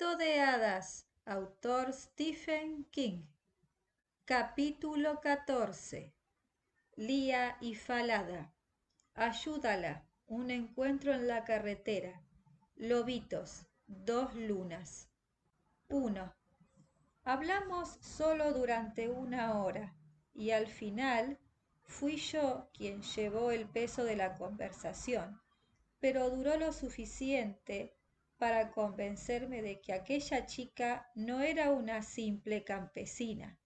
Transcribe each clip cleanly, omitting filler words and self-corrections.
Cuento de hadas, autor Stephen King. Capítulo 14. Lía y Falada. Ayúdala. Un encuentro en la carretera. Lobitos. 2 lunas. 1. Hablamos solo durante 1 hora y al final fui yo quien llevó el peso de la conversación, pero duró lo suficiente para convencerme de que aquella chica no era una simple campesina.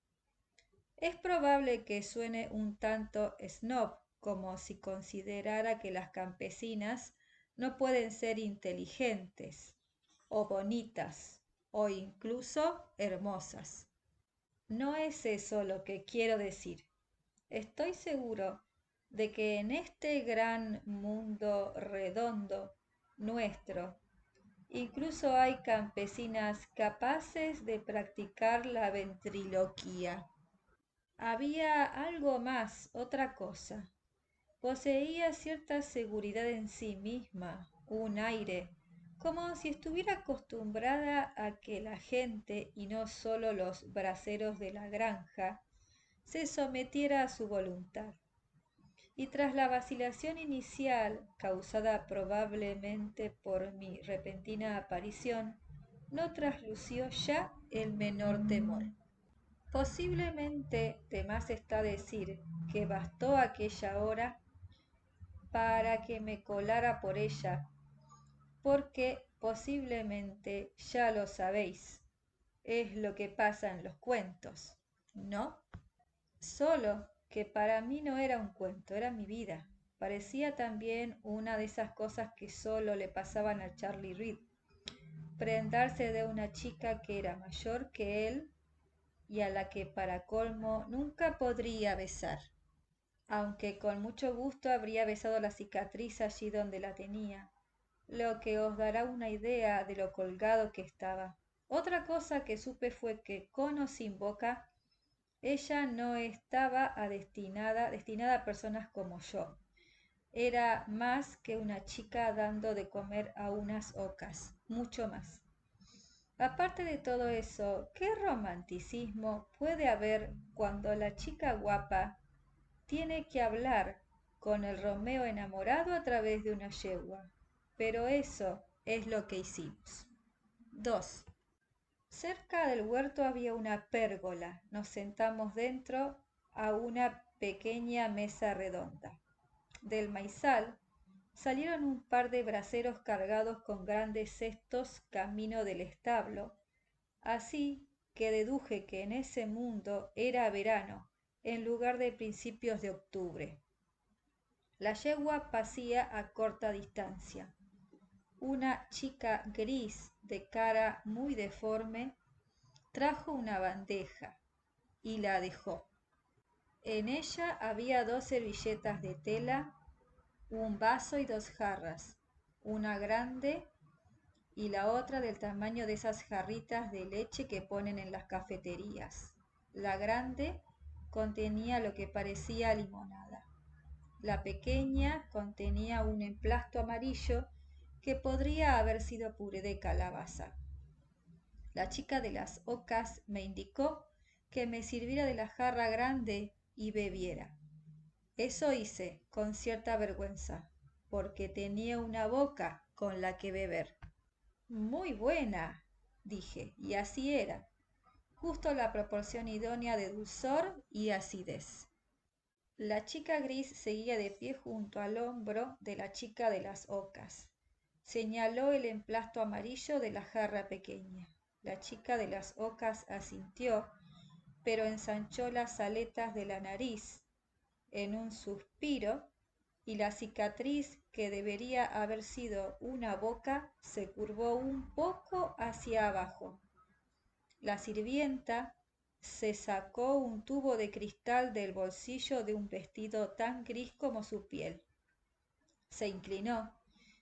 Es probable que suene un tanto snob, como si considerara que las campesinas no pueden ser inteligentes, o bonitas, o incluso hermosas. No es eso lo que quiero decir. Estoy seguro de que en este gran mundo redondo nuestro, incluso hay campesinas capaces de practicar la ventriloquía. Había algo más, otra cosa. Poseía cierta seguridad en sí misma, un aire, como si estuviera acostumbrada a que la gente, y no solo los braceros de la granja, se sometiera a su voluntad. Y tras la vacilación inicial, causada probablemente por mi repentina aparición, no traslució ya el menor temor. Posiblemente de más está decir que bastó aquella hora para que me colara por ella, porque posiblemente ya lo sabéis, es lo que pasa en los cuentos, ¿no? Solo que para mí no era un cuento, era mi vida. Parecía también una de esas cosas que solo le pasaban a Charlie Reed. Prendarse de una chica que era mayor que él y a la que para colmo nunca podría besar, aunque con mucho gusto habría besado la cicatriz allí donde la tenía, lo que os dará una idea de lo colgado que estaba. Otra cosa que supe fue que, con o sin boca, ella no estaba destinada a personas como yo. Era más que una chica dando de comer a unas ocas, mucho más. Aparte de todo eso, ¿qué romanticismo puede haber cuando la chica guapa tiene que hablar con el Romeo enamorado a través de una yegua? Pero eso es lo que hicimos. 2. Cerca del huerto había una pérgola. Nos sentamos dentro a una pequeña mesa redonda. Del maizal salieron un par de braceros cargados con grandes cestos camino del establo, así que deduje que en ese mundo era verano en lugar de principios de octubre. La yegua pasía a corta distancia. Una chica gris de cara muy deforme trajo una bandeja y la dejó. En ella había 2 servilletas de tela, un vaso y 2 jarras, una grande y la otra del tamaño de esas jarritas de leche que ponen en las cafeterías. La grande contenía lo que parecía limonada. La pequeña contenía un emplasto amarillo que podría haber sido puré de calabaza. La chica de las ocas me indicó que me sirviera de la jarra grande y bebiera. Eso hice con cierta vergüenza, porque tenía una boca con la que beber. Muy buena, dije, y así era, justo la proporción idónea de dulzor y acidez. La chica gris seguía de pie junto al hombro de la chica de las ocas. Señaló el emplasto amarillo de la jarra pequeña. La chica de las ocas asintió, pero ensanchó las aletas de la nariz en un suspiro y la cicatriz que debería haber sido una boca se curvó un poco hacia abajo. La sirvienta se sacó un tubo de cristal del bolsillo de un vestido tan gris como su piel. Se inclinó,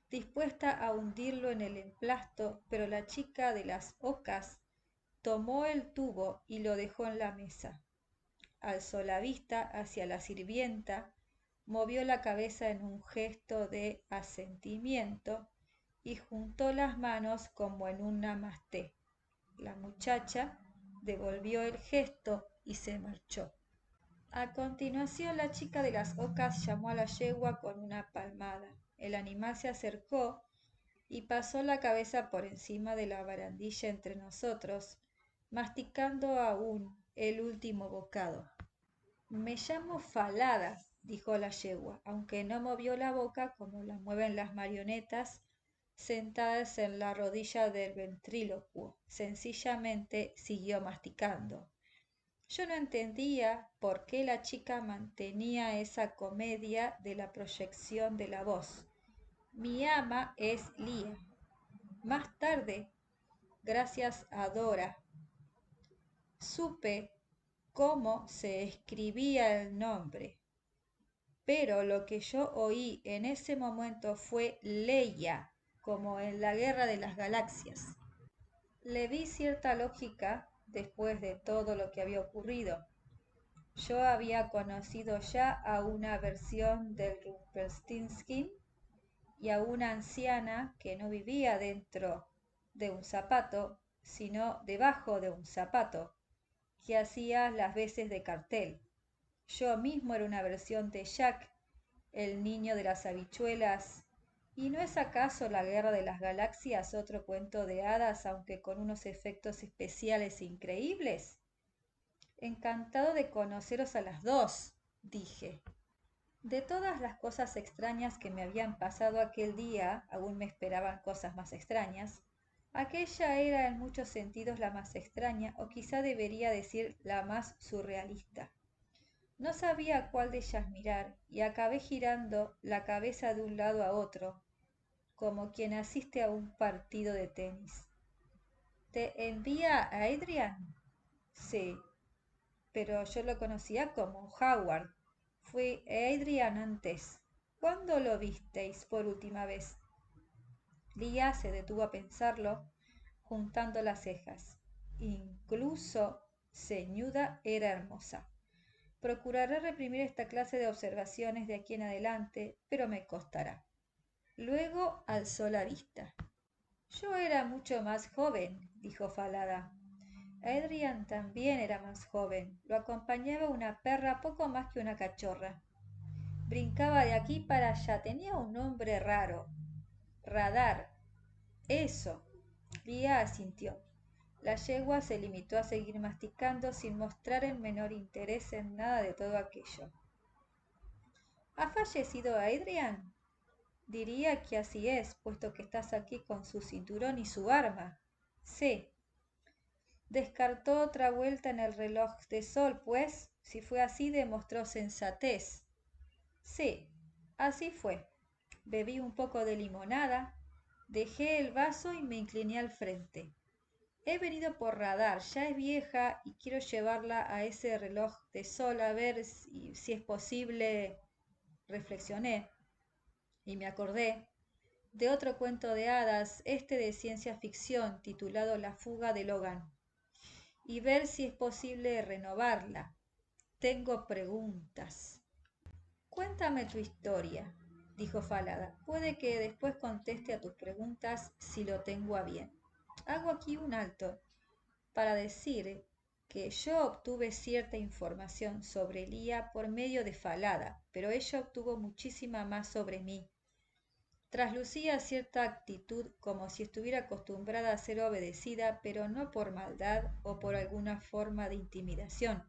dispuesta a hundirlo en el emplasto, pero la chica de las ocas tomó el tubo y lo dejó en la mesa. Alzó la vista hacia la sirvienta, movió la cabeza en un gesto de asentimiento y juntó las manos como en un namasté. La muchacha devolvió el gesto y se marchó. A continuación, la chica de las ocas llamó a la yegua con una palmada. El animal se acercó y pasó la cabeza por encima de la barandilla entre nosotros, masticando aún el último bocado. Me llamo Falada, dijo la yegua, aunque no movió la boca como la mueven las marionetas sentadas en la rodilla del ventrílocuo. Sencillamente siguió masticando. Yo no entendía por qué la chica mantenía esa comedia de la proyección de la voz. Mi ama es Lía. Más tarde, gracias a Dora, supe cómo se escribía el nombre, pero lo que yo oí en ese momento fue Leia, como en la Guerra de las Galaxias. Le vi cierta lógica después de todo lo que había ocurrido. Yo había conocido ya a una versión del Rumpelstiltskin y a una anciana que no vivía dentro de un zapato, sino debajo de un zapato, que hacía las veces de cartel. Yo mismo era una versión de Jack, el niño de las habichuelas. ¿Y no es acaso la Guerra de las Galaxias otro cuento de hadas, aunque con unos efectos especiales increíbles? Encantado de conoceros a las dos, dije. De todas las cosas extrañas que me habían pasado aquel día, aún me esperaban cosas más extrañas. Aquella era en muchos sentidos la más extraña, o quizá debería decir la más surrealista. No sabía cuál de ellas mirar, y acabé girando la cabeza de un lado a otro, como quien asiste a un partido de tenis. ¿Te envía a Adrian? Sí, pero yo lo conocía como Howard. Fui Adrian antes. ¿Cuándo lo visteis por última vez? Lía se detuvo a pensarlo, juntando las cejas. Incluso ceñuda era hermosa. Procuraré reprimir esta clase de observaciones de aquí en adelante, pero me costará. Luego alzó la vista. Yo era mucho más joven, dijo Falada. Adrian también era más joven. Lo acompañaba una perra poco más que una cachorra. Brincaba de aquí para allá. Tenía un nombre raro. Radar. Eso. Lía asintió. La yegua se limitó a seguir masticando sin mostrar el menor interés en nada de todo aquello. ¿Ha fallecido Adrian? Diría que así es, puesto que estás aquí con su cinturón y su arma. Sí. Descartó otra vuelta en el reloj de sol, pues, si fue así, demostró sensatez. Sí, así fue. Bebí un poco de limonada, dejé el vaso y me incliné al frente. He venido por Radar, ya es vieja y quiero llevarla a ese reloj de sol a ver si es posible. Reflexioné y me acordé de otro cuento de hadas, este de ciencia ficción, titulado La fuga de Logan, y ver si es posible renovarla. Tengo preguntas. Cuéntame tu historia, dijo Falada. Puede que después conteste a tus preguntas si lo tengo a bien. Hago aquí un alto para decir que yo obtuve cierta información sobre Lía por medio de Falada, pero ella obtuvo muchísima más sobre mí. Traslucía cierta actitud como si estuviera acostumbrada a ser obedecida, pero no por maldad o por alguna forma de intimidación.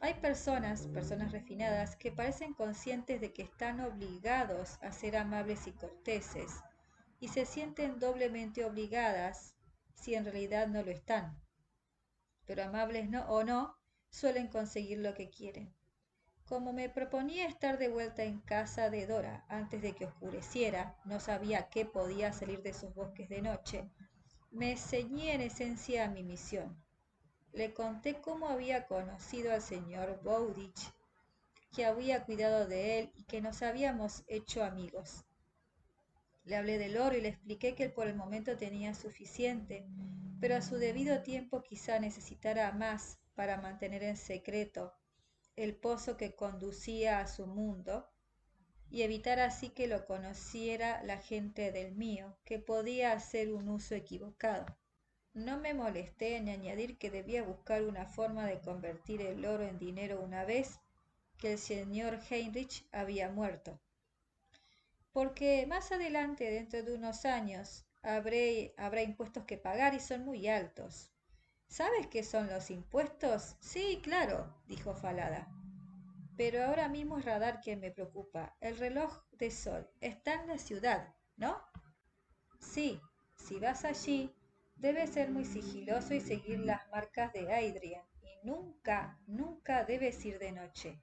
Hay personas refinadas, que parecen conscientes de que están obligados a ser amables y corteses, y se sienten doblemente obligadas si en realidad no lo están. Pero amables o no, suelen conseguir lo que quieren. Como me proponía estar de vuelta en casa de Dora antes de que oscureciera, no sabía qué podía salir de esos bosques de noche, me ceñí en esencia a mi misión. Le conté cómo había conocido al señor Bowditch, que había cuidado de él y que nos habíamos hecho amigos. Le hablé del oro y le expliqué que él por el momento tenía suficiente, pero a su debido tiempo quizá necesitara más para mantener en secreto el pozo que conducía a su mundo y evitar así que lo conociera la gente del mío, que podía hacer un uso equivocado. No me molesté en añadir que debía buscar una forma de convertir el oro en dinero una vez que el señor Heinrich había muerto, porque más adelante, dentro de unos años, habrá impuestos que pagar y son muy altos. ¿Sabes qué son los impuestos? Sí, claro, dijo Falada. Pero ahora mismo es Radar quien me preocupa. El reloj de sol está en la ciudad, ¿no? Sí, si vas allí, debes ser muy sigiloso y seguir las marcas de Adrian. Y nunca, nunca debes ir de noche.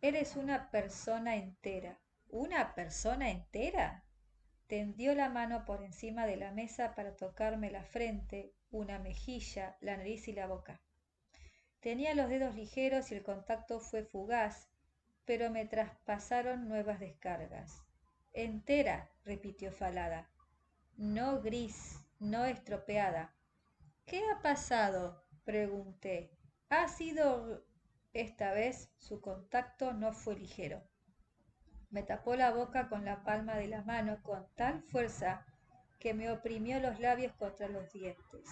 Eres una persona entera. ¿Una persona entera? Tendió la mano por encima de la mesa para tocarme la frente, una mejilla, la nariz y la boca. Tenía los dedos ligeros y el contacto fue fugaz, pero me traspasaron nuevas descargas. Entera, repitió Falada. No gris, no estropeada. ¿Qué ha pasado? Pregunté. Ha sido... Esta vez su contacto no fue ligero. Me tapó la boca con la palma de la mano con tal fuerza que me oprimió los labios contra los dientes.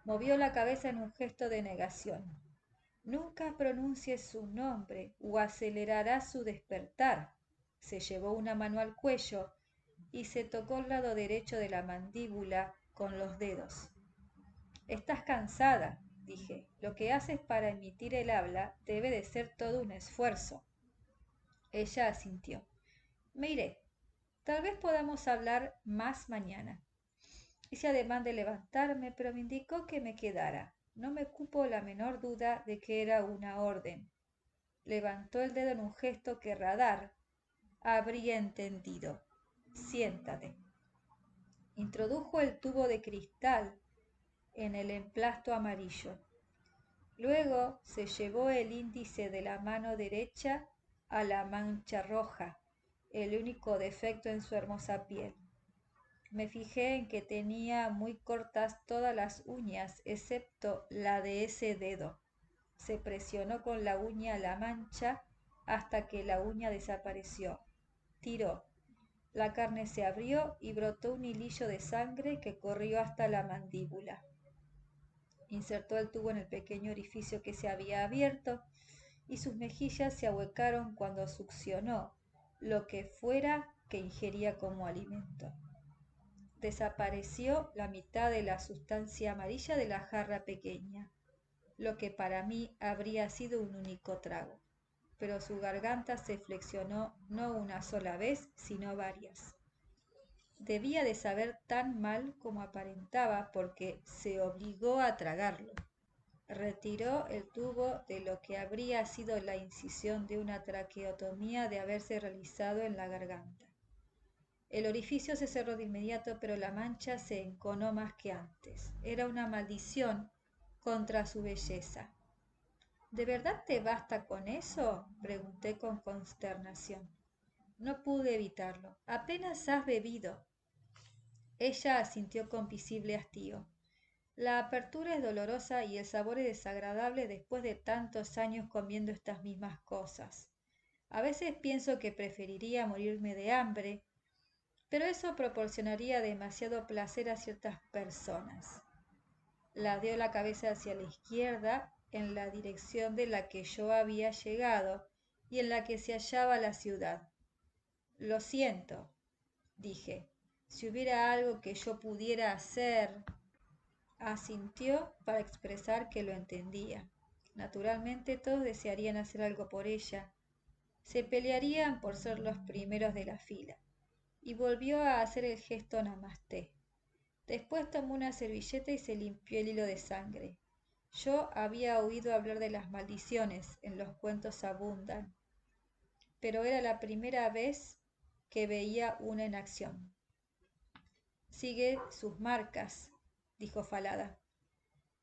Movió la cabeza en un gesto de negación. Nunca pronuncie su nombre o acelerará su despertar. Se llevó una mano al cuello y se tocó el lado derecho de la mandíbula con los dedos. Estás cansada, dije. Lo que haces para emitir el habla debe de ser todo un esfuerzo. Ella asintió. Me iré. Tal vez podamos hablar más mañana. Hice ademán de levantarme, pero me indicó que me quedara. No me cupo la menor duda de que era una orden. Levantó el dedo en un gesto que Radar habría entendido. Siéntate. Introdujo el tubo de cristal en el emplasto amarillo. Luego se llevó el índice de la mano derecha a la mancha roja, el único defecto en su hermosa piel. Me fijé en que tenía muy cortas todas las uñas, excepto la de ese dedo. Se presionó con la uña la mancha hasta que la uña desapareció. Tiró. La carne se abrió y brotó un hilillo de sangre que corrió hasta la mandíbula. Insertó el tubo en el pequeño orificio que se había abierto y sus mejillas se ahuecaron cuando succionó lo que fuera que ingería como alimento. Desapareció la mitad de la sustancia amarilla de la jarra pequeña, lo que para mí habría sido un único trago, pero su garganta se flexionó no una sola vez, sino varias. Debía de saber tan mal como aparentaba porque se obligó a tragarlo. Retiró el tubo de lo que habría sido la incisión de una traqueotomía de haberse realizado en la garganta. El orificio se cerró de inmediato, pero la mancha se enconó más que antes. Era una maldición contra su belleza. ¿De verdad te basta con eso? Pregunté con consternación. No pude evitarlo. Apenas has bebido. Ella asintió con visible hastío. La apertura es dolorosa y el sabor es desagradable después de tantos años comiendo estas mismas cosas. A veces pienso que preferiría morirme de hambre, pero eso proporcionaría demasiado placer a ciertas personas. Ladeó la cabeza hacia la izquierda, en la dirección de la que yo había llegado y en la que se hallaba la ciudad. Lo siento, dije. Si hubiera algo que yo pudiera hacer... Asintió para expresar que lo entendía. Naturalmente todos desearían hacer algo por ella. Se pelearían por ser los primeros de la fila. Y volvió a hacer el gesto namasté. Después tomó una servilleta y se limpió el hilo de sangre. Yo había oído hablar de las maldiciones, en los cuentos abundan, pero era la primera vez que veía una en acción. Sigue sus marcas, dijo Falada.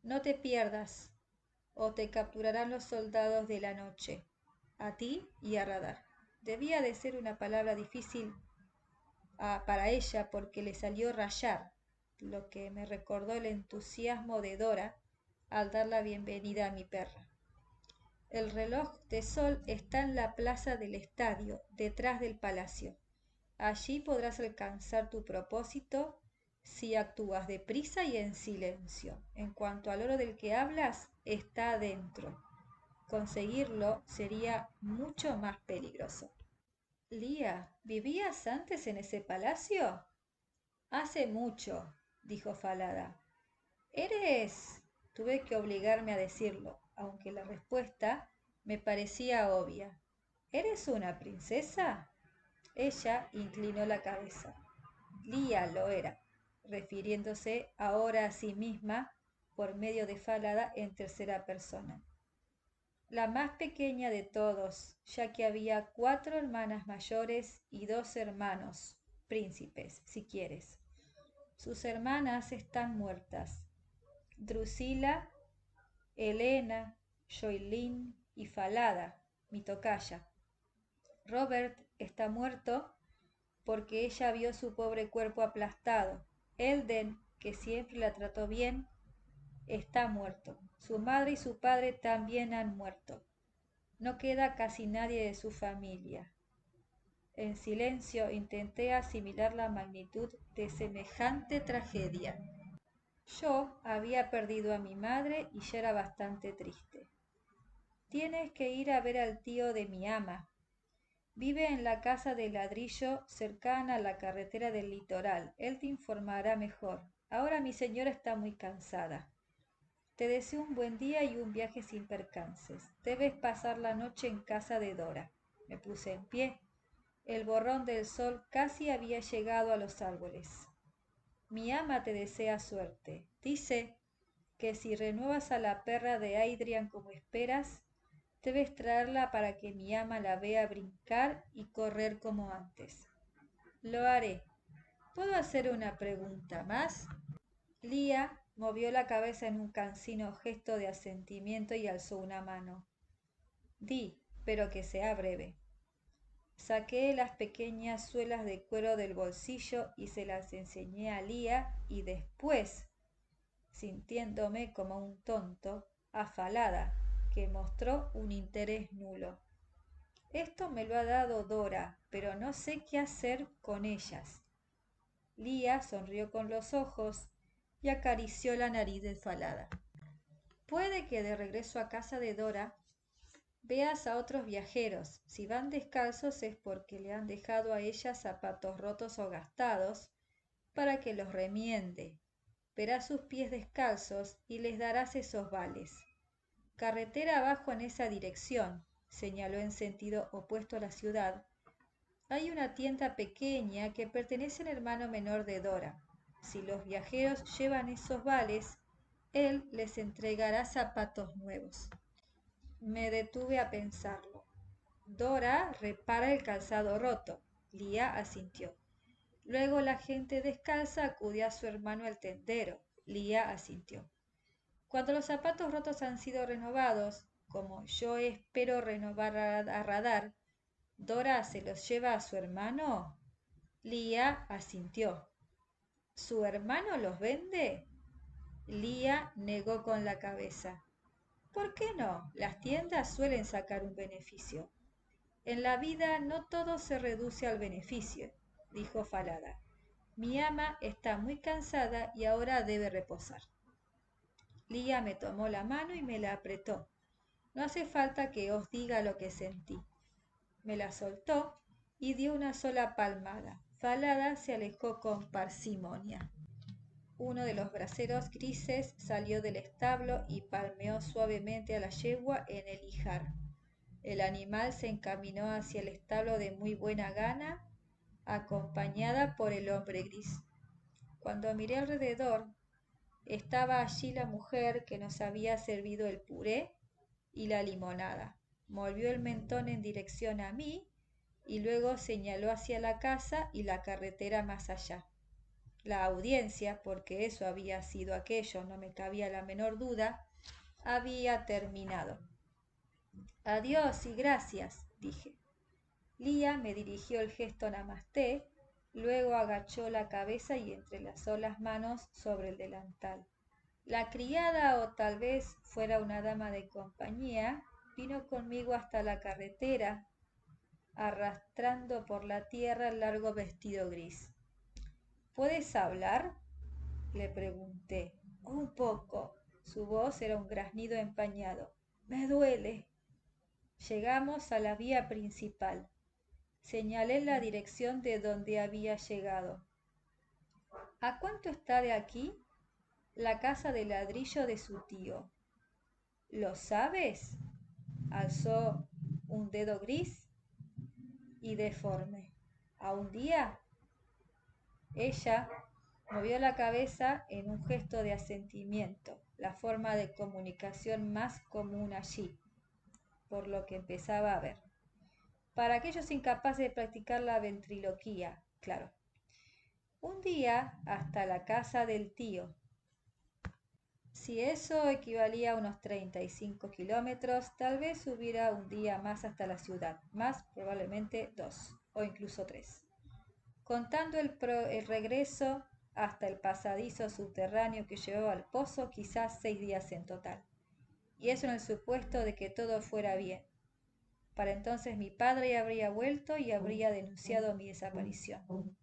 No te pierdas, o te capturarán los soldados de la noche, a ti y a Radar. Debía de ser una palabra difícil para ella porque le salió rayar, lo que me recordó el entusiasmo de Dora al dar la bienvenida a mi perra. El reloj de sol está en la plaza del estadio, detrás del palacio. Allí podrás alcanzar tu propósito si actúas deprisa y en silencio. En cuanto al oro del que hablas, está adentro. Conseguirlo sería mucho más peligroso. Lía, ¿vivías antes en ese palacio? Hace mucho, dijo Falada. ¿Eres? Tuve que obligarme a decirlo, aunque la respuesta me parecía obvia. ¿Eres una princesa? Ella inclinó la cabeza. Lía lo era, refiriéndose ahora a sí misma por medio de Falada en tercera persona. La más pequeña de todos, ya que había 4 hermanas mayores y 2 hermanos, príncipes, si quieres. Sus hermanas están muertas. Drusila, Helena, Joylin y Falada, mi tocaya. Robert está muerto porque ella vio su pobre cuerpo aplastado. Elden, que siempre la trató bien, está muerto. Su madre y su padre también han muerto. No queda casi nadie de su familia. En silencio intenté asimilar la magnitud de semejante tragedia. Yo había perdido a mi madre y ya era bastante triste. Tienes que ir a ver al tío de mi ama. Vive en la casa de ladrillo cercana a la carretera del litoral. Él te informará mejor. Ahora mi señora está muy cansada. Te deseo un buen día y un viaje sin percances. Debes pasar la noche en casa de Dora. Me puse en pie. El borrón del sol casi había llegado a los árboles. Mi ama te desea suerte. Dice que si renuevas a la perra de Adrian como esperas, debes traerla para que mi ama la vea brincar y correr como antes. Lo haré. ¿Puedo hacer una pregunta más? Lía movió la cabeza en un cansino gesto de asentimiento y alzó una mano. Di, pero que sea breve. Saqué las pequeñas suelas de cuero del bolsillo y se las enseñé a Lía y después, sintiéndome como un tonto, a Falada, que mostró un interés nulo. Esto me lo ha dado Dora, pero no sé qué hacer con ellas. Lía sonrió con los ojos y acarició la nariz de Falada. Puede que de regreso a casa de Dora veas a otros viajeros. Si van descalzos es porque le han dejado a ella zapatos rotos o gastados para que los remiende. Verás sus pies descalzos y les darás esos vales. Carretera abajo en esa dirección, señaló en sentido opuesto a la ciudad. Hay una tienda pequeña que pertenece al hermano menor de Dora. Si los viajeros llevan esos vales, él les entregará zapatos nuevos. Me detuve a pensarlo. Dora repara el calzado roto. Lía asintió. Luego la gente descalza acude a su hermano el tendero. Lía asintió. Cuando los zapatos rotos han sido renovados, como yo espero renovar a Radar, ¿Dora se los lleva a su hermano? Lía asintió. ¿Su hermano los vende? Lía negó con la cabeza. ¿Por qué no? Las tiendas suelen sacar un beneficio. En la vida no todo se reduce al beneficio, dijo Falada. Mi ama está muy cansada y ahora debe reposar. Lía me tomó la mano y me la apretó. No hace falta que os diga lo que sentí. Me la soltó y dio una sola palmada. Falada se alejó con parsimonia. Uno de los braceros grises salió del establo y palmeó suavemente a la yegua en el ijar. El animal se encaminó hacia el establo de muy buena gana, acompañada por el hombre gris. Cuando miré alrededor, estaba allí la mujer que nos había servido el puré y la limonada. Movió el mentón en dirección a mí y luego señaló hacia la casa y la carretera más allá. La audiencia, porque eso había sido aquello, no me cabía la menor duda, había terminado. Adiós y gracias, dije. Lía me dirigió el gesto namasté, luego agachó la cabeza y entrelazó las manos sobre el delantal. La criada, o tal vez fuera una dama de compañía, vino conmigo hasta la carretera, arrastrando por la tierra el largo vestido gris. ¿Puedes hablar? Le pregunté. Un poco. Su voz era un graznido empañado. Me duele. Llegamos a la vía principal. Señalé la dirección de donde había llegado. ¿A cuánto está de aquí? La casa de ladrillo de su tío. ¿Lo sabes? Alzó un dedo gris y deforme. ¿A un día? Ella movió la cabeza en un gesto de asentimiento, la forma de comunicación más común allí, por lo que empezaba a ver. Para aquellos incapaces de practicar la ventriloquía, claro. Un día hasta la casa del tío. Si eso equivalía a unos 35 kilómetros, tal vez hubiera un día más hasta la ciudad, más probablemente 2 o incluso 3. Contando el regreso hasta el pasadizo subterráneo que llevaba al pozo, quizás 6 días en total. Y eso en el supuesto de que todo fuera bien. Para entonces mi padre habría vuelto y habría denunciado mi desaparición.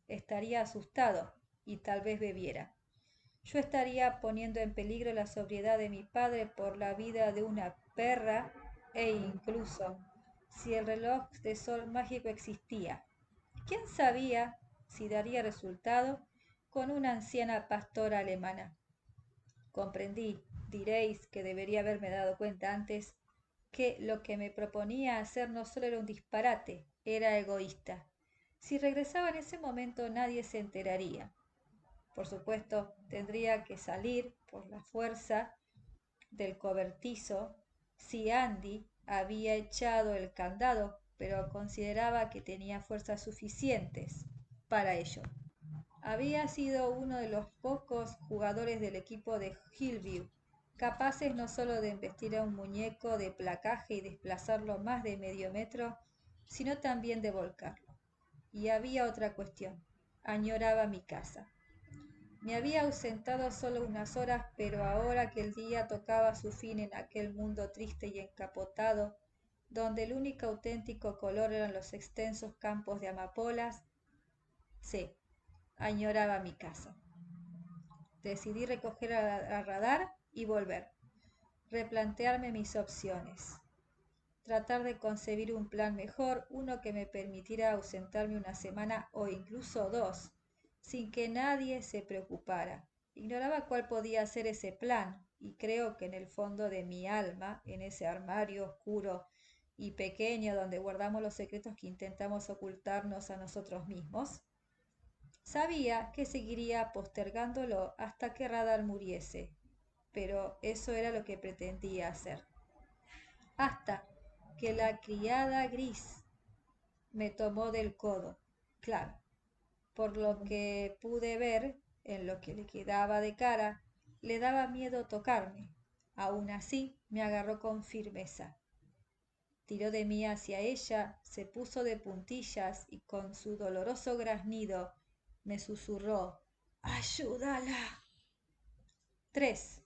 Estaría asustado y tal vez bebiera. Yo estaría poniendo en peligro la sobriedad de mi padre por la vida de una perra e incluso si el reloj de sol mágico existía. ¿Quién sabía si daría resultado con una anciana pastora alemana? Comprendí, diréis que debería haberme dado cuenta antes, que lo que me proponía hacer no solo era un disparate, era egoísta. Si regresaba en ese momento nadie se enteraría. Por supuesto, tendría que salir por la fuerza del cobertizo si Andy había echado el candado, pero consideraba que tenía fuerzas suficientes para ello. Había sido uno de los pocos jugadores del equipo de Hillview capaces no solo de embestir a un muñeco de placaje y desplazarlo más de medio metro, sino también de volcarlo. Y había otra cuestión. Añoraba mi casa. Me había ausentado solo unas horas, pero ahora que el día tocaba su fin en aquel mundo triste y encapotado, donde el único auténtico color eran los extensos campos de amapolas, sí, añoraba mi casa. Decidí recoger a radar y volver, replantearme mis opciones, tratar de concebir un plan mejor, uno que me permitiera ausentarme una semana o incluso 2, sin que nadie se preocupara. Ignoraba cuál podía ser ese plan, y creo que en el fondo de mi alma, en ese armario oscuro y pequeño donde guardamos los secretos que intentamos ocultarnos a nosotros mismos, sabía que seguiría postergándolo hasta que Radar muriese, pero eso era lo que pretendía hacer. Hasta que la criada gris me tomó del codo, claro, por lo que pude ver en lo que le quedaba de cara, le daba miedo tocarme. Aún así, me agarró con firmeza. Tiró de mí hacia ella, se puso de puntillas y con su doloroso graznido me susurró: ¡Ayúdala! 3.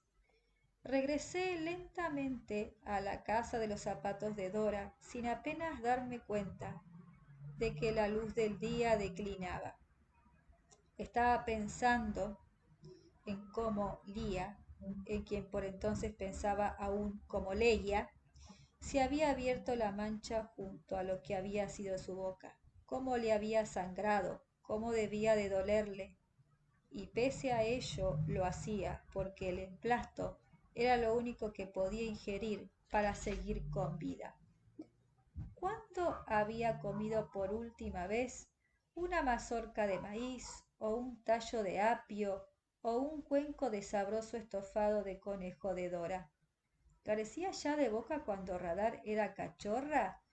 Regresé lentamente a la casa de los zapatos de Dora, sin apenas darme cuenta de que la luz del día declinaba. Estaba pensando en cómo Lía, en quien por entonces pensaba aún como Leia, se había abierto la mancha junto a lo que había sido su boca, cómo le había sangrado, cómo debía de dolerle, y pese a ello lo hacía porque el emplasto era lo único que podía ingerir para seguir con vida. ¿Cuándo había comido por última vez una mazorca de maíz o un tallo de apio o un cuenco de sabroso estofado de conejo de Dora? Carecía ya de boca cuando Radar era cachorra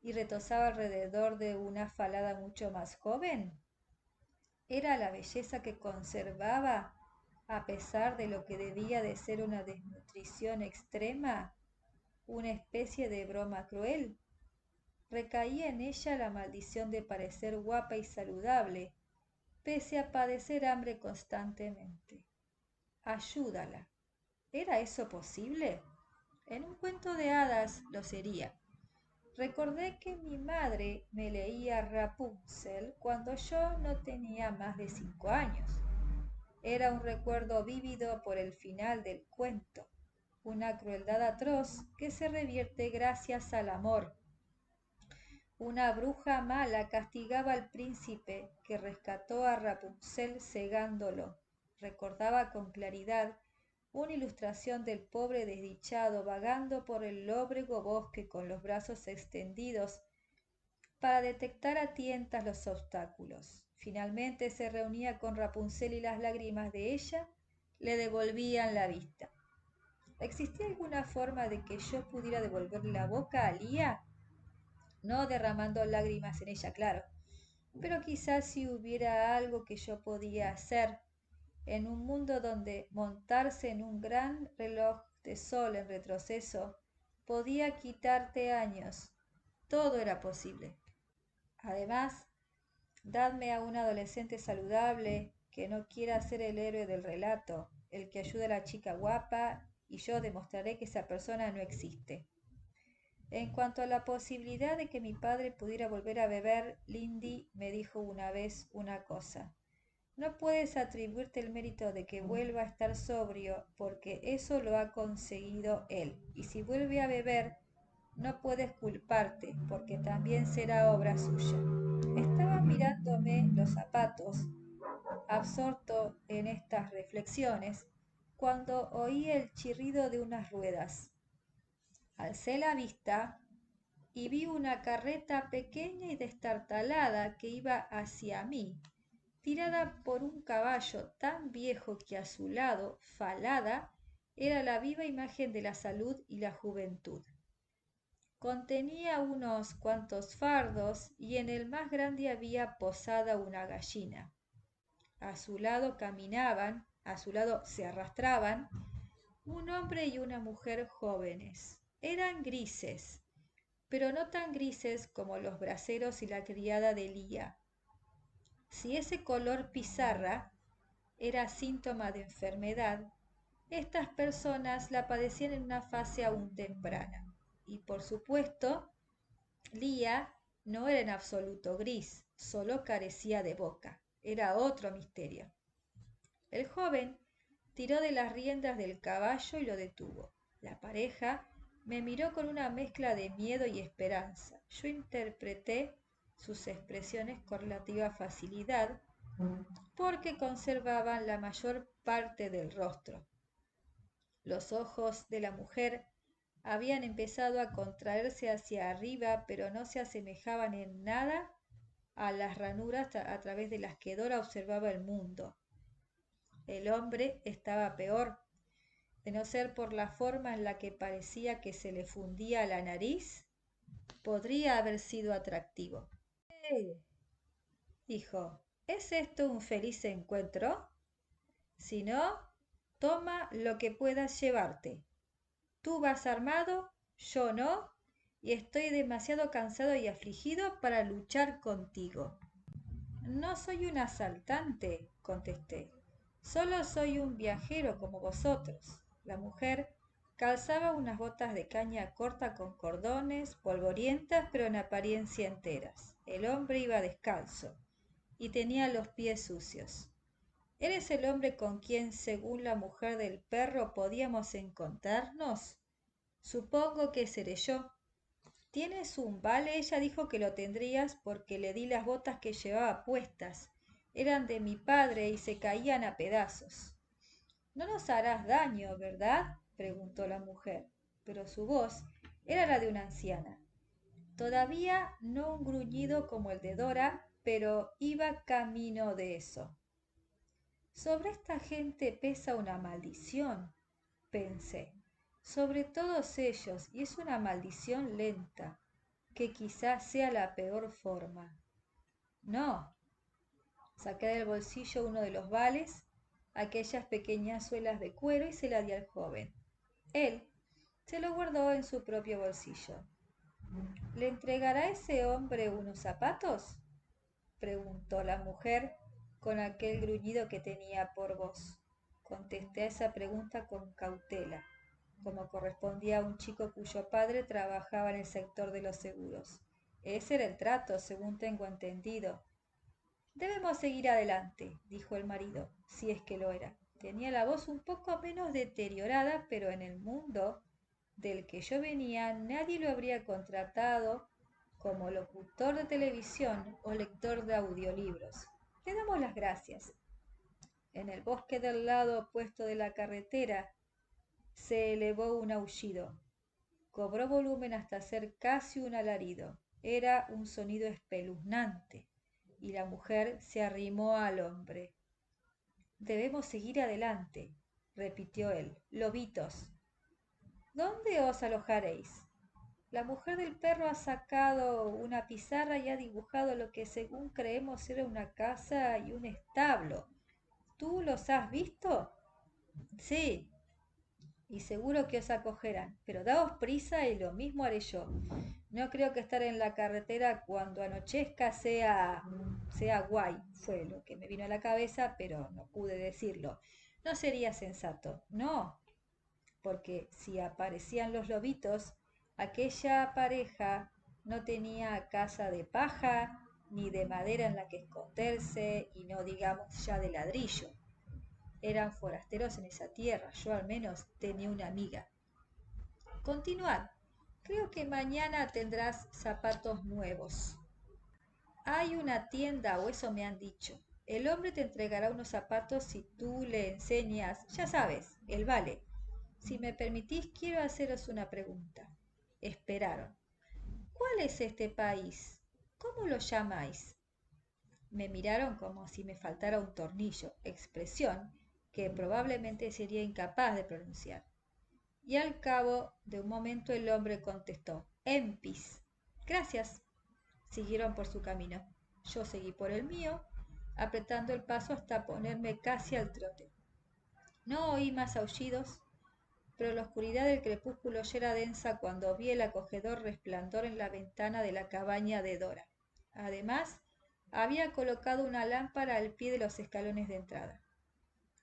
y retozaba alrededor de una falada mucho más joven. Era la belleza que conservaba a pesar de lo que debía de ser una desnutrición extrema, una especie de broma cruel. Recaía en ella la maldición de parecer guapa y saludable, pese a padecer hambre constantemente. Ayúdala. ¿Era eso posible? En un cuento de hadas lo sería. Recordé que mi madre me leía Rapunzel cuando yo no tenía más de 5 años. Era un recuerdo vívido por el final del cuento, una crueldad atroz que se revierte gracias al amor. Una bruja mala castigaba al príncipe que rescató a Rapunzel cegándolo. Recordaba con claridad una ilustración del pobre desdichado vagando por el lóbrego bosque con los brazos extendidos para detectar a tientas los obstáculos. Finalmente se reunía con Rapunzel y las lágrimas de ella le devolvían la vista. ¿Existía alguna forma de que yo pudiera devolverle la boca a Lía? No derramando lágrimas en ella, claro, pero quizás si hubiera algo que yo podía hacer en un mundo donde montarse en un gran reloj de sol en retroceso podía quitarte años. Todo era posible. Además, dadme a un adolescente saludable que no quiera ser el héroe del relato, el que ayude a la chica guapa, y yo demostraré que esa persona no existe. En cuanto a la posibilidad de que mi padre pudiera volver a beber, Lindy me dijo una vez una cosa. No puedes atribuirte el mérito de que vuelva a estar sobrio, porque eso lo ha conseguido él. Y si vuelve a beber, no puedes culparte, porque también será obra suya. Estaba mirándome los zapatos, absorto en estas reflexiones, cuando oí el chirrido de unas ruedas. Alcé la vista y vi una carreta pequeña y destartalada que iba hacia mí, tirada por un caballo tan viejo que a su lado, Falada, era la viva imagen de la salud y la juventud. Contenía unos cuantos fardos y en el más grande había posada una gallina. A su lado caminaban, a su lado se arrastraban, un hombre y una mujer jóvenes. Eran grises, pero no tan grises como los braceros y la criada de Lía. Si ese color pizarra era síntoma de enfermedad, estas personas la padecían en una fase aún temprana. Y por supuesto, Lía no era en absoluto gris, solo carecía de boca. Era otro misterio. El joven tiró de las riendas del caballo y lo detuvo. La pareja me miró con una mezcla de miedo y esperanza. Yo interpreté sus expresiones con relativa facilidad porque conservaban la mayor parte del rostro. Los ojos de la mujer habían empezado a contraerse hacia arriba, pero no se asemejaban en nada a las ranuras a través de las que Dora observaba el mundo. El hombre estaba peor, de no ser por la forma en la que parecía que se le fundía la nariz, podría haber sido atractivo. Dijo, ¿es esto un feliz encuentro? Si no, toma lo que puedas llevarte. Tú vas armado, yo no, y estoy demasiado cansado y afligido para luchar contigo. No soy un asaltante, contesté. Solo soy un viajero como vosotros. La mujer calzaba unas botas de caña corta con cordones, polvorientas pero en apariencia enteras. El hombre iba descalzo y tenía los pies sucios. ¿Eres el hombre con quien, según la mujer del perro, podíamos encontrarnos? Supongo que seré yo. ¿Tienes un vale? Ella dijo que lo tendrías porque le di las botas que llevaba puestas. Eran de mi padre y se caían a pedazos. No nos harás daño, ¿verdad? Preguntó la mujer, pero su voz era la de una anciana. Todavía no un gruñido como el de Dora, pero iba camino de eso. Sobre esta gente pesa una maldición, pensé, sobre todos ellos, y es una maldición lenta, que quizás sea la peor forma. No. Saqué del bolsillo uno de los vales, aquellas pequeñas suelas de cuero, y se la di al joven. Él se lo guardó en su propio bolsillo. ¿Le entregará ese hombre unos zapatos? Preguntó la mujer con aquel gruñido que tenía por voz. Contesté a esa pregunta con cautela, como correspondía a un chico cuyo padre trabajaba en el sector de los seguros. Ese era el trato, según tengo entendido. Debemos seguir adelante, dijo el marido, si es que lo era. Tenía la voz un poco menos deteriorada, pero en el mundo del que yo venía nadie lo habría contratado como locutor de televisión o lector de audiolibros. Le damos las gracias. En el bosque del lado opuesto de la carretera se elevó un aullido. Cobró volumen hasta ser casi un alarido. Era un sonido espeluznante, y la mujer se arrimó al hombre. Debemos seguir adelante, repitió él. Lobitos, ¿dónde os alojaréis? La mujer del perro ha sacado una pizarra y ha dibujado lo que según creemos era una casa y un establo. ¿Tú los has visto? Sí, y seguro que os acogerán, pero daos prisa y lo mismo haré yo. No creo que estar en la carretera cuando anochezca sea guay, fue lo que me vino a la cabeza, pero no pude decirlo. No sería sensato, no, porque si aparecían los lobitos, aquella pareja no tenía casa de paja ni de madera en la que esconderse, y no digamos ya de ladrillo. Eran forasteros en esa tierra, yo al menos tenía una amiga. Continuad. Creo que mañana tendrás zapatos nuevos. Hay una tienda, o eso me han dicho. El hombre te entregará unos zapatos si tú le enseñas, ya sabes, el vale. Si me permitís, quiero haceros una pregunta. Esperaron. ¿Cuál es este país? ¿Cómo lo llamáis? Me miraron como si me faltara un tornillo, expresión que probablemente sería incapaz de pronunciar. Y al cabo de un momento el hombre contestó, Empis. Gracias. Siguieron por su camino. Yo seguí por el mío, apretando el paso hasta ponerme casi al trote. No oí más aullidos, pero la oscuridad del crepúsculo ya era densa cuando vi el acogedor resplandor en la ventana de la cabaña de Dora. Además, había colocado una lámpara al pie de los escalones de entrada.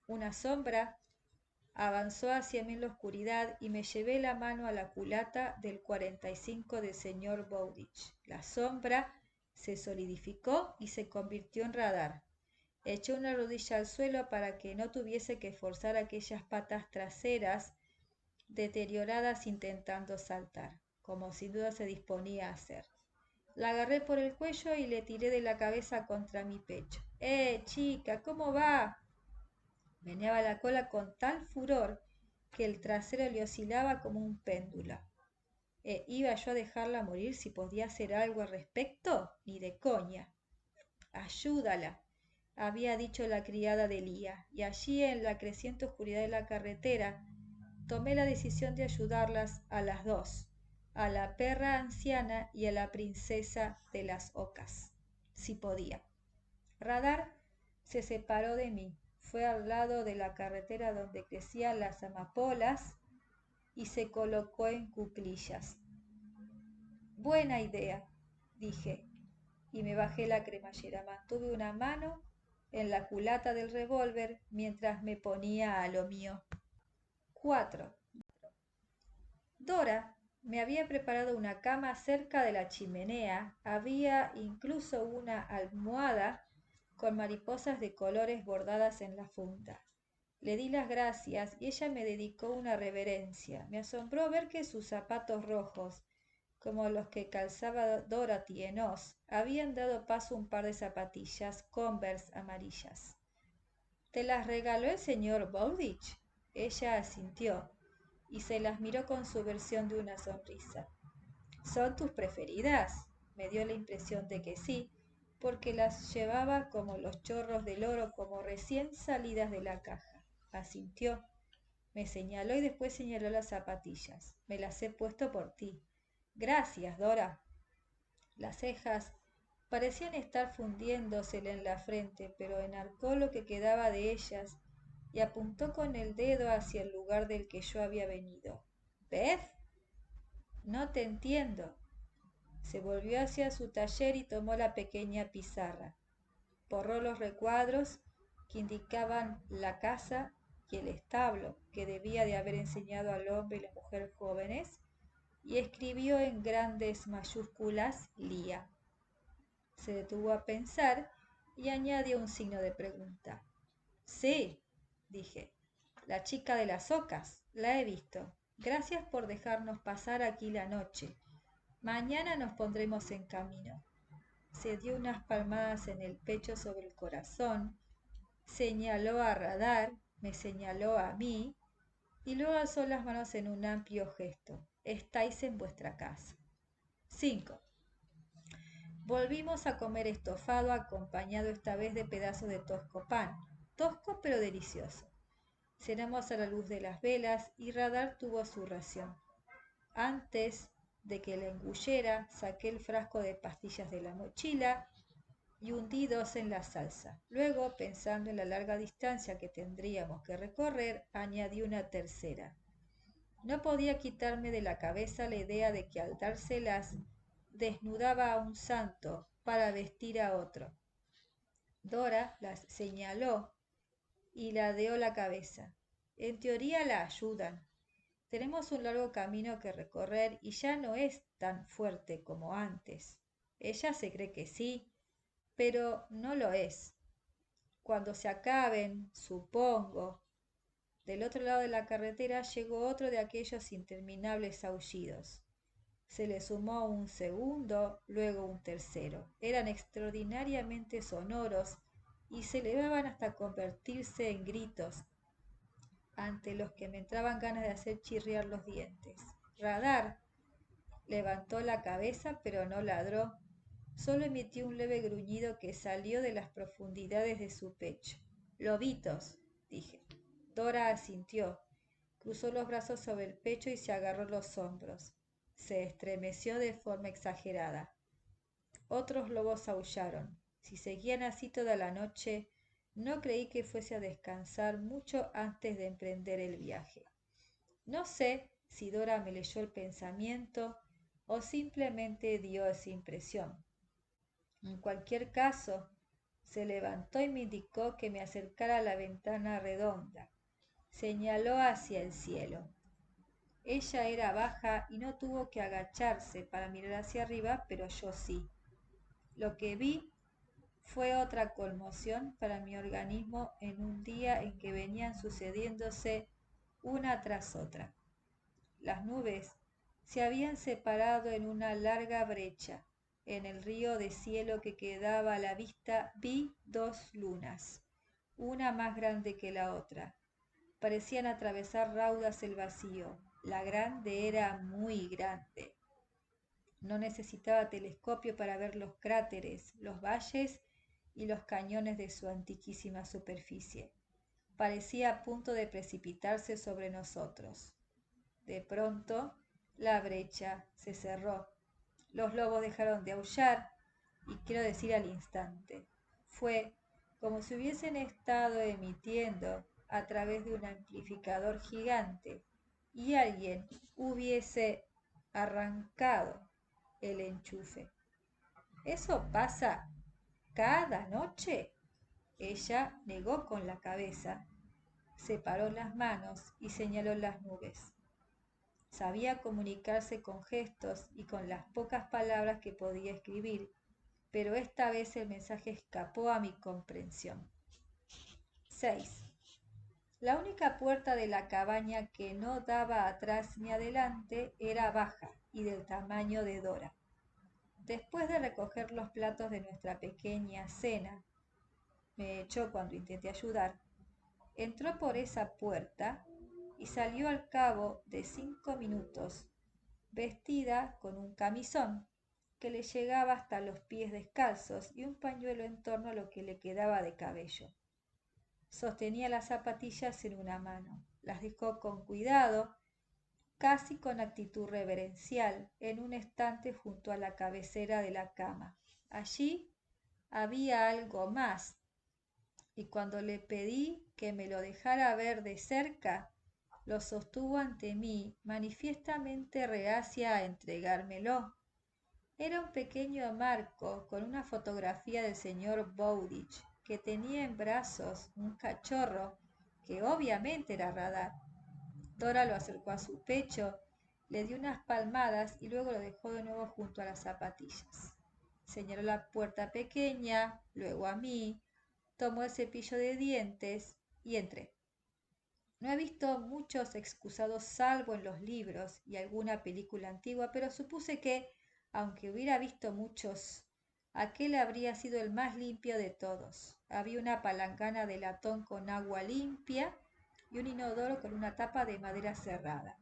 Una sombra avanzó hacia mí en la oscuridad y me llevé la mano a la culata del 45 del señor Bowditch. La sombra se solidificó y se convirtió en radar. Eché una rodilla al suelo para que no tuviese que forzar aquellas patas traseras deterioradas intentando saltar, como sin duda se disponía a hacer. La agarré por el cuello y le tiré de la cabeza contra mi pecho. Chica, ¿cómo va? Meneaba la cola con tal furor que el trasero le oscilaba como un péndulo. ¿Iba yo a dejarla morir si podía hacer algo al respecto? Ni de coña. Ayúdala, había dicho la criada de Lía, y allí en la creciente oscuridad de la carretera tomé la decisión de ayudarlas a las dos, a la perra anciana y a la princesa de las ocas, si podía. Radar se separó de mí, fue al lado de la carretera donde crecían las amapolas y se colocó en cuclillas. Buena idea, dije, y me bajé la cremallera. Mantuve una mano en la culata del revólver mientras me ponía a lo mío. 4. Dora me había preparado una cama cerca de la chimenea, había incluso una almohada con mariposas de colores bordadas en la funda. Le di las gracias y ella me dedicó una reverencia. Me asombró ver que sus zapatos rojos, como los que calzaba Dorothy en Oz, habían dado paso a un par de zapatillas Converse amarillas. ¿Te las regaló el señor Bowditch? Ella asintió y se las miró con su versión de una sonrisa. ¿Son tus preferidas? Me dio la impresión de que sí, porque las llevaba como los chorros del oro, como recién salidas de la caja. Asintió. Me señaló y después señaló las zapatillas. Me las he puesto por ti. Gracias, Dora. Las cejas parecían estar fundiéndosele en la frente, pero enarcó lo que quedaba de ellas y apuntó con el dedo hacia el lugar del que yo había venido. ¿Beth? No te entiendo. Se volvió hacia su taller y tomó la pequeña pizarra. Borró los recuadros que indicaban la casa y el establo que debía de haber enseñado al hombre y la mujer jóvenes y escribió en grandes mayúsculas Lía. Se detuvo a pensar y añadió un signo de pregunta. Sí, dije. La chica de las ocas, la he visto. Gracias por dejarnos pasar aquí la noche. Mañana nos pondremos en camino. Se dio unas palmadas en el pecho sobre el corazón, señaló a Radar, me señaló a mí, y luego alzó las manos en un amplio gesto. Estáis en vuestra casa. 5. Volvimos a comer estofado acompañado esta vez de pedazos de tosco pan. Tosco pero delicioso. Cenamos a la luz de las velas y Radar tuvo su ración. Antes de que la engullera, saqué el frasco de pastillas de la mochila y hundí 2 en la salsa. Luego, pensando en la larga distancia que tendríamos que recorrer, añadí una tercera. No podía quitarme de la cabeza la idea de que al dárselas desnudaba a un santo para vestir a otro. Dora las señaló y ladeó la cabeza. En teoría la ayudan. Tenemos un largo camino que recorrer y ya no es tan fuerte como antes. Ella se cree que sí, pero no lo es. Cuando se acaben, supongo. Del otro lado de la carretera llegó otro de aquellos interminables aullidos. Se le sumó un segundo, luego un tercero. Eran extraordinariamente sonoros y se elevaban hasta convertirse en gritos, ante los que me entraban ganas de hacer chirriar los dientes. Radar levantó la cabeza, pero no ladró. Solo emitió un leve gruñido que salió de las profundidades de su pecho. Lobitos, dije. Dora asintió, cruzó los brazos sobre el pecho y se agarró los hombros. Se estremeció de forma exagerada. Otros lobos aullaron. Si seguían así toda la noche, no creí que fuese a descansar mucho antes de emprender el viaje. No sé si Dora me leyó el pensamiento o simplemente dio esa impresión. En cualquier caso, se levantó y me indicó que me acercara a la ventana redonda. Señaló hacia el cielo. Ella era baja y no tuvo que agacharse para mirar hacia arriba, pero yo sí. Lo que vi fue otra conmoción para mi organismo en un día en que venían sucediéndose una tras otra. Las nubes se habían separado en una larga brecha. En el río de cielo que quedaba a la vista vi 2 lunas, una más grande que la otra. Parecían atravesar raudas el vacío. La grande era muy grande. No necesitaba telescopio para ver los cráteres, los valles y los cañones de su antiquísima superficie. Parecía a punto de precipitarse sobre nosotros. De pronto, la brecha se cerró. Los lobos dejaron de aullar, y quiero decir al instante. Fue como si hubiesen estado emitiendo a través de un amplificador gigante y alguien hubiese arrancado el enchufe. ¿Eso pasa cada noche? Ella negó con la cabeza, separó las manos y señaló las nubes. Sabía comunicarse con gestos y con las pocas palabras que podía escribir, pero esta vez el mensaje escapó a mi comprensión. 6. La única puerta de la cabaña que no daba atrás ni adelante era baja y del tamaño de Dora. Después de recoger los platos de nuestra pequeña cena, me echó cuando intenté ayudar, entró por esa puerta y salió al cabo de 5 minutos, vestida con un camisón que le llegaba hasta los pies descalzos y un pañuelo en torno a lo que le quedaba de cabello. Sostenía las zapatillas en una mano, las dejó con cuidado, casi con actitud reverencial, en un estante junto a la cabecera de la cama. Allí había algo más, y cuando le pedí que me lo dejara ver de cerca, lo sostuvo ante mí, manifiestamente reacia a entregármelo. Era un pequeño marco con una fotografía del señor Bowditch, que tenía en brazos un cachorro que obviamente era Radar. Dora lo acercó a su pecho, le dio unas palmadas y luego lo dejó de nuevo junto a las zapatillas. Señaló la puerta pequeña, luego a mí, tomó el cepillo de dientes y entré. No he visto muchos excusados salvo en los libros y alguna película antigua, pero supuse que, aunque hubiera visto muchos, aquel habría sido el más limpio de todos. Había una palangana de latón con agua limpia y un inodoro con una tapa de madera cerrada.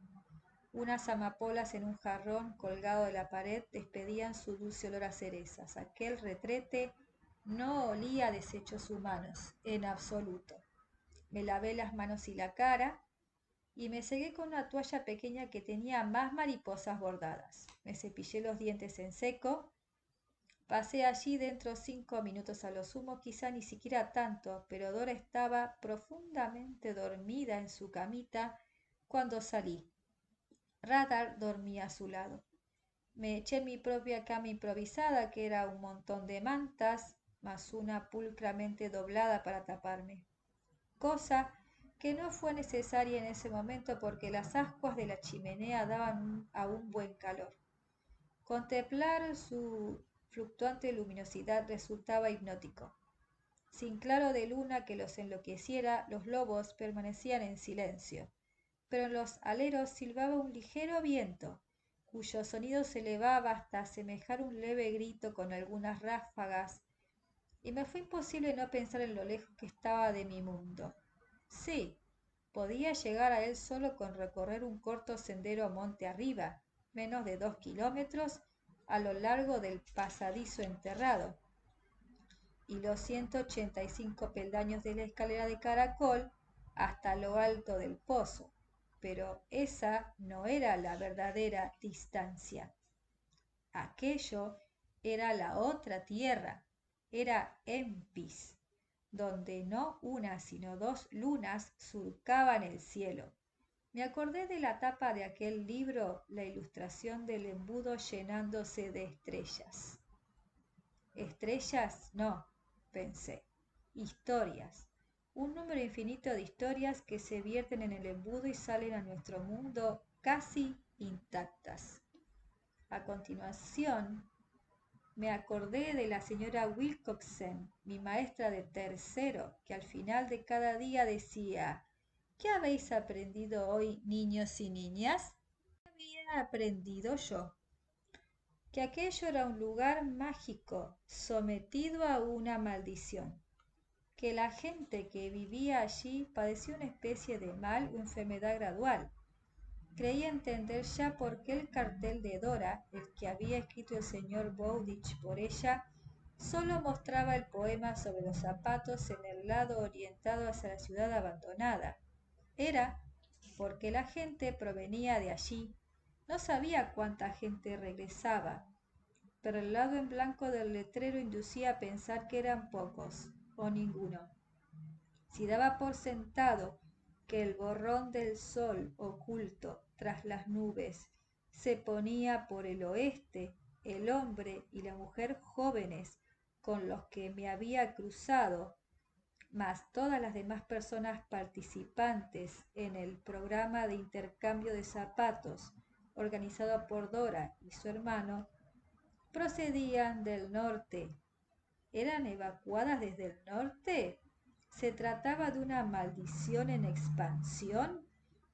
Unas amapolas en un jarrón colgado de la pared despedían su dulce olor a cerezas. Aquel retrete no olía a desechos humanos, en absoluto. Me lavé las manos y la cara y me sequé con una toalla pequeña que tenía más mariposas bordadas. Me cepillé los dientes en seco. Pasé allí dentro 5 minutos a lo sumo, quizá ni siquiera tanto, pero Dora estaba profundamente dormida en su camita cuando salí. Radar dormía a su lado. Me eché en mi propia cama improvisada, que era un montón de mantas, más una pulcramente doblada para taparme. Cosa que no fue necesaria en ese momento porque las ascuas de la chimenea daban aún buen calor. Contemplar su fluctuante luminosidad resultaba hipnótico. Sin claro de luna que los enloqueciera, los lobos permanecían en silencio, pero en los aleros silbaba un ligero viento, cuyo sonido se elevaba hasta asemejar un leve grito con algunas ráfagas, y me fue imposible no pensar en lo lejos que estaba de mi mundo. Sí, podía llegar a él solo con recorrer un corto sendero monte arriba, menos de 2 kilómetros, a lo largo del pasadizo enterrado, y los 185 peldaños de la escalera de caracol hasta lo alto del pozo. Pero esa no era la verdadera distancia. Aquello era la otra tierra, era Empis, donde no una sino 2 lunas surcaban el cielo. Me acordé de la tapa de aquel libro, la ilustración del embudo llenándose de estrellas. Estrellas, no, pensé. Historias. Un número infinito de historias que se vierten en el embudo y salen a nuestro mundo casi intactas. A continuación, me acordé de la señora Wilcoxen, mi maestra de tercero, que al final de cada día decía: ¿qué habéis aprendido hoy, niños y niñas? ¿Qué había aprendido yo? Que aquello era un lugar mágico, sometido a una maldición, que la gente que vivía allí padecía una especie de mal o enfermedad gradual. Creí entender ya por qué el cartel de Dora, el que había escrito el señor Bowditch por ella, solo mostraba el poema sobre los zapatos en el lado orientado hacia la ciudad abandonada. Era porque la gente provenía de allí. No sabía cuánta gente regresaba, pero el lado en blanco del letrero inducía a pensar que eran pocos, o ninguno. Si daba por sentado que el borrón del sol oculto tras las nubes se ponía por el oeste, el hombre y la mujer jóvenes con los que me había cruzado, más todas las demás personas participantes en el programa de intercambio de zapatos organizado por Dora y su hermano, procedían del norte. ¿Eran evacuadas desde el norte? ¿Se trataba de una maldición en expansión?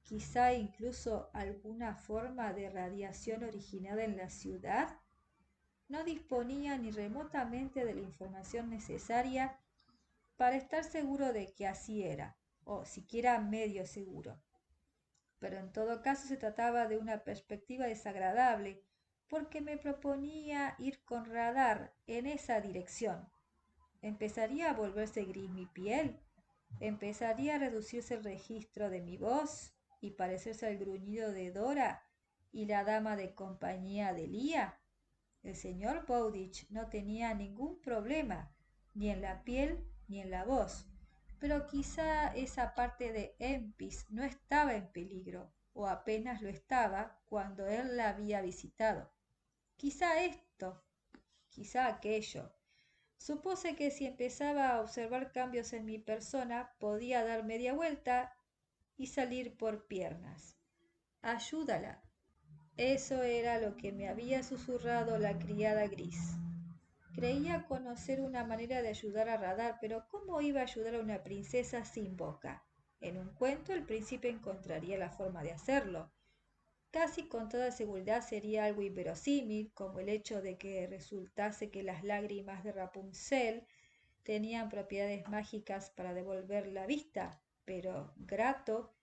¿Quizá incluso alguna forma de radiación originada en la ciudad? No disponía ni remotamente de la información necesaria para estar seguro de que así era, o siquiera medio seguro. Pero en todo caso se trataba de una perspectiva desagradable, porque me proponía ir con radar en esa dirección. ¿Empezaría a volverse gris mi piel? ¿Empezaría a reducirse el registro de mi voz y parecerse al gruñido de Dora y la dama de compañía de Lía? El señor Bowditch no tenía ningún problema, ni en la piel ni en la voz, pero quizá esa parte de Empis no estaba en peligro, o apenas lo estaba cuando él la había visitado. Quizá esto, quizá aquello. Supuse que si empezaba a observar cambios en mi persona, podía dar media vuelta y salir por piernas. Ayúdala. Eso era lo que me había susurrado la criada gris. Creía conocer una manera de ayudar a Radar, pero ¿cómo iba a ayudar a una princesa sin boca? En un cuento el príncipe encontraría la forma de hacerlo. Casi con toda seguridad sería algo inverosímil, como el hecho de que resultase que las lágrimas de Rapunzel tenían propiedades mágicas para devolver la vista, pero grato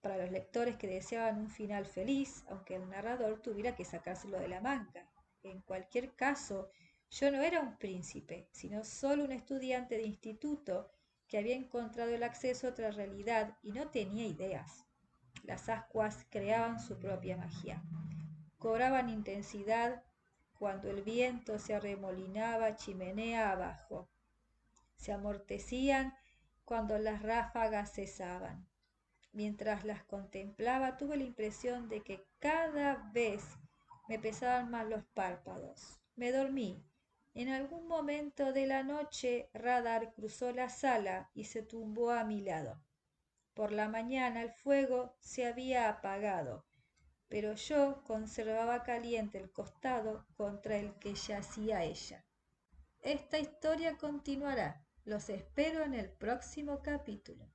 para los lectores que deseaban un final feliz, aunque el narrador tuviera que sacárselo de la manga. En cualquier caso, yo no era un príncipe, sino solo un estudiante de instituto que había encontrado el acceso a otra realidad y no tenía ideas. Las ascuas creaban su propia magia. Cobraban intensidad cuando el viento se arremolinaba chimenea abajo. Se amortecían cuando las ráfagas cesaban. Mientras las contemplaba tuve la impresión de que cada vez me pesaban más los párpados. Me dormí. En algún momento de la noche Radar cruzó la sala y se tumbó a mi lado. Por la mañana el fuego se había apagado, pero yo conservaba caliente el costado contra el que yacía ella. Esta historia continuará. Los espero en el próximo capítulo.